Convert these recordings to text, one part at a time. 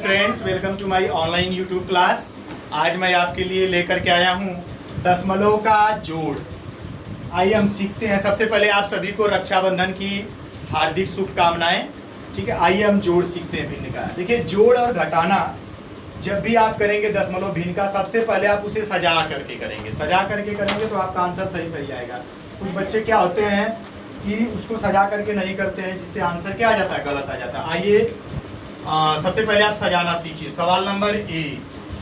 Friends, welcome to my online YouTube class. आज मैं आपके लिए लेकर के आया हूँ दशमलव का जोड़। आइए हम सीखते हैं। सबसे पहले आप सभी को रक्षाबंधन की हार्दिक शुभकामनाएं। ठीक है, आइए हम जोड़ सीखते हैं भिन्न का। देखिए, जोड़ और घटाना जब भी आप करेंगे दशमलव भिन्न का, सबसे पहले आप उसे सजा करके करेंगे। सजा करके करेंगे तो आपका आंसर सही आएगा। कुछ बच्चे क्या होते हैं कि उसको सजा करके नहीं करते हैं, जिससे आंसर क्या आ जाता है, गलत आ जाता है। आइए सबसे पहले आप सजाना सीखिए। सवाल नंबर ए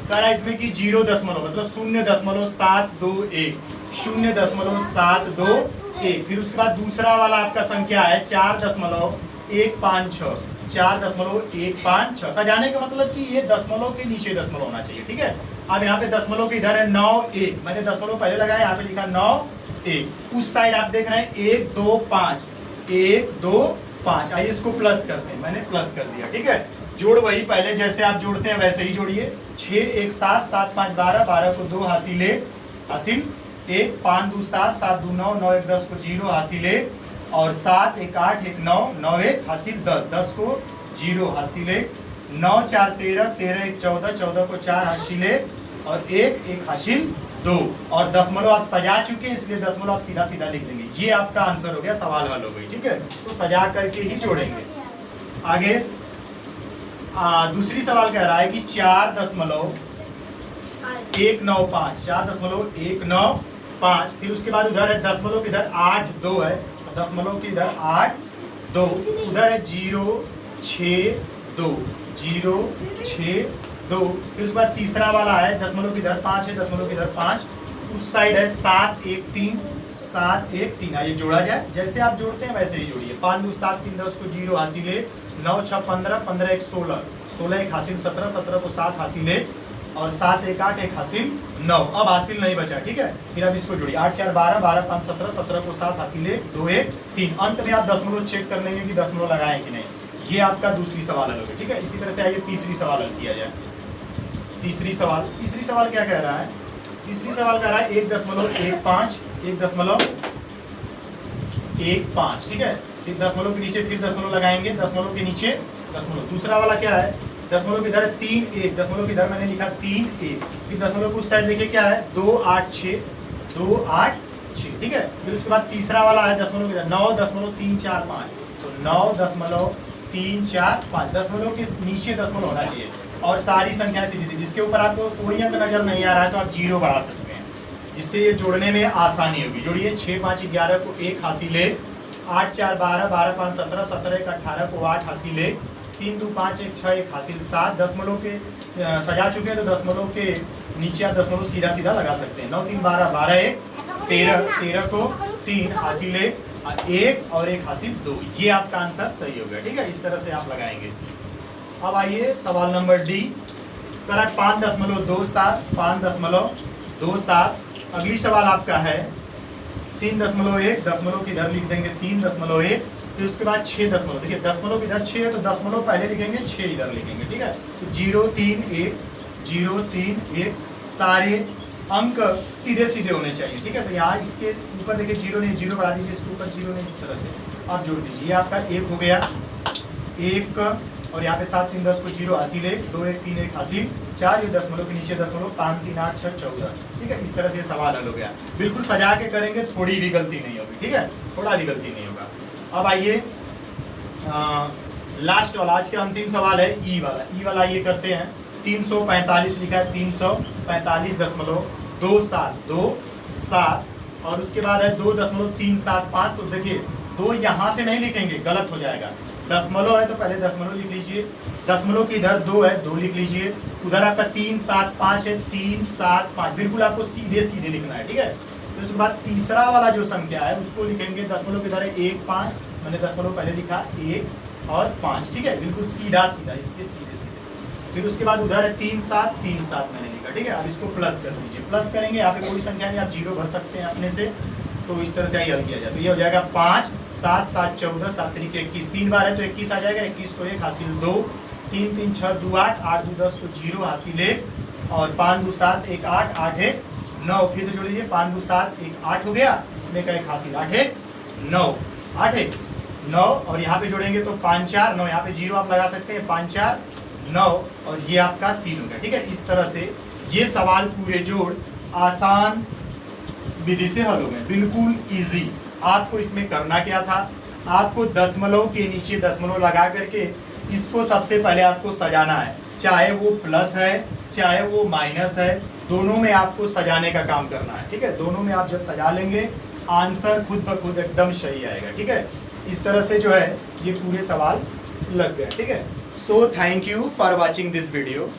कह रहा है इसमें कि 0 मतलब 0.721, 0.721। फिर उसके बाद दूसरा वाला आपका संख्या है 4.156, 4.156। सजाने का मतलब कि ये दशमलव के नीचे दशमलव होना चाहिए। ठीक है, अब यहाँ पे दशमलव के इधर है 9 मैंने दशमलव पहले लगाया, यहाँ पे लिखा 9 उस साइड आप देख रहे हैं 1 2 5, 1 2 5। आइए इसको प्लस करते हैं, मैंने प्लस कर दिया। ठीक है, जोड़ वही पहले जैसे आप जोड़ते हैं वैसे ही जोड़िए। 6 1 7, 7 5 12, 12 को 2 हासिल 1, 5 2 7, 7 2 9, 9 1 10 को 0 हासिल 1, और 7 1 8, 1 9, 9 1 हासिल 10, 10 को 0 हासिल 1, 9 4 13, 13 1 14, 14 को 4 हासिल 1, और 1 1 हासिल 2। और दशमलव आप सजा चुके हैं, इसलिए दशमलव आप सीधा सीधा लिख देंगे। ये आपका आंसर हो गया, सवाल हल हो गई। ठीक है, तो सजा करके ही जोड़ेंगे। आगे दूसरी सवाल कह रहा है कि 4.195, 4.195। फिर उसके बाद उधर है दशमलव के इधर 8 2 है, दशमलव के इधर 8 2, उधर है 0 6 2, 0 6 2। फिर उसके बाद तीसरा वाला है दशमलव के इधर 5 है, दशमलव के इधर 5, उस साइड है 7 1 3, 7 1 3। आइए जोड़ा जाए, जैसे आप जोड़ते हैं वैसे ही जोड़िए। 5 2 7 3 10 को 0 हासिल 1, 9 6 15, 15 1 16, 16 1 हासिल 17, 17 को 7 हासिल 1, और 7 1 8, 1 हासिल 9। अब हासिल नहीं बचा। ठीक है, फिर अब इसको जोड़िए। 8 4 12, 12 5 17, 17 को 7 हासिल 1, 2 1 3। अंत में आप दशमलव चेक कर लेंगे कि दशमलव लगाएं कि नहीं। ये आपका दूसरी सवाल हल हो गई। ठीक है, इसी तरह से आइए तीसरी सवाल हल किया जाए। तीसरी सवाल क्या कह रहा है? तीसरी सवाल कह रहा है 1.15, 1.15। ठीक है, फिर दशमलव के नीचे फिर दशमलव लगाएंगे, दशमलव के नीचे दशमलव। दूसरा वाला क्या है? दशमलव के इधर है 3 1, दशमलव के इधर मैंने लिखा 3 1। फिर दशमलव को उस साइड देखिए क्या है, 2 8 6, 2 8 6। ठीक है, फिर उसके बाद तीसरा वाला है दशमलव के इधर 9.345, तो 9.345। दशमलव के नीचे दशमलव होना चाहिए, और सारी संख्या सीधी सीधी। जिसके ऊपर आपको कोई अंक नजर नहीं आ रहा है तो आप 0 बढ़ा सकते हैं, जिससे ये जोड़ने में आसानी होगी। जोड़िए। 6 5 11 को 1 हासिल 1, 8 4 12, 12 5 17, 17 1 18 को 8 हासिल 1, 3 2 5 1 6, 1 हासिल 7। दशमलव के सजा चुके हैं तो दशमलव के नीचे आप दशमलव सीधा सीधा लगा सकते हैं। 9 3 12, 12 1 13, 13 को 3 हासिल 1 और 1 हासिल 2। ये आपका आंसर सही हो गया। ठीक है, इस तरह से आप लगाएंगे। अब आइए सवाल नंबर डी। करेक्ट 5.27, 5.27। अगली सवाल आपका है 3.1, दशमलव की इधर लिख देंगे 3.1। फिर उसके बाद 6 दशमलव। देखिए, दशमलव इधर 6 है तो दशमलव पहले लिखेंगे, 6 इधर लिखेंगे। ठीक है, तो 0 3 1, 0 3 1। सारे अंक सीधे सीधे होने चाहिए। ठीक है, तो यहाँ इसके ऊपर देखिए 0 नहीं, 0 बढ़ा दीजिए, इसके ऊपर 0 नहीं, इस तरह से आप जोड़ दीजिए। ये आपका 1 हो गया, 1, और यहाँ पे 7 3 10 को 0 हासिल 1, 2 1 3 1 हासिल 4। ये दशमलव के नीचे दशमलव, 5 3 8 6 14। ठीक है, इस तरह से सवाल हल हो गया। बिल्कुल सजा के करेंगे, थोड़ी भी गलती नहीं होगी। ठीक है, थोड़ा भी गलती नहीं होगा। अब आइए लास्ट वाला, आज का अंतिम सवाल है ई वाला। ये करते हैं। 345 लिखा है, 345.2727, और उसके बाद है 2.375। तो देखिए 2 यहाँ से नहीं लिखेंगे, गलत हो जाएगा। दशमलव है तो पहले दशमलव लिख लीजिए, दशमलव की इधर 2 है, 2 लिख लीजिए। उधर आपका 3 7 5 है, 3 7 5। बिल्कुल आपको सीधे सीधे लिखना है। ठीक है, तो उसके बाद तीसरा वाला जो संख्या है उसको लिखेंगे, दशमलव की इधर है 1 5, मैंने दशमलव पहले लिखा 1 और 5। ठीक है, बिल्कुल सीधा सीधा, इसके सीधे सीधे। फिर उसके बाद उधर है 3 7 3 7 मैंने लिखा। ठीक है, अब इसको प्लस कर दीजिए। प्लस करेंगे, यहाँ पे कोई संख्या नहीं, आप 0 भर सकते हैं अपने से। तो इस तरह से हल किया जाए तो ये हो जाएगा 5 7 7 14, 7 3 21। 3 बार है तो 21 आ जाएगा, 21 को 1 हासिल 2, 3 3 6 2 8, 8 2 10 को 0 हासिल 1, और 5 2 7 1 8, 8 1 9। फिर से जोड़ लीजिए, 5 2 7 1 8 हो गया, इसमें का 1 हासिल 8 1 9, 8 1 9। और यहाँ पे जोड़ेंगे तो 5 4 9, यहाँ पे 0 आप लगा सकते हैं, 5 4 9 और ये आपका 3 हो गया। ठीक है, इस तरह से ये सवाल पूरे जोड़ आसान विधि से हल हो गए, बिल्कुल इजी। आपको इसमें करना क्या था, आपको दशमलव के नीचे दशमलव लगा करके इसको सबसे पहले आपको सजाना है, चाहे वो प्लस है चाहे वो माइनस है, दोनों में आपको सजाने का काम करना है। ठीक है, दोनों में आप जब सजा लेंगे आंसर खुद ब खुद एकदम सही आएगा। ठीक है, इस तरह से जो है ये पूरे सवाल लग गए। ठीक है, so thank you for watching this video.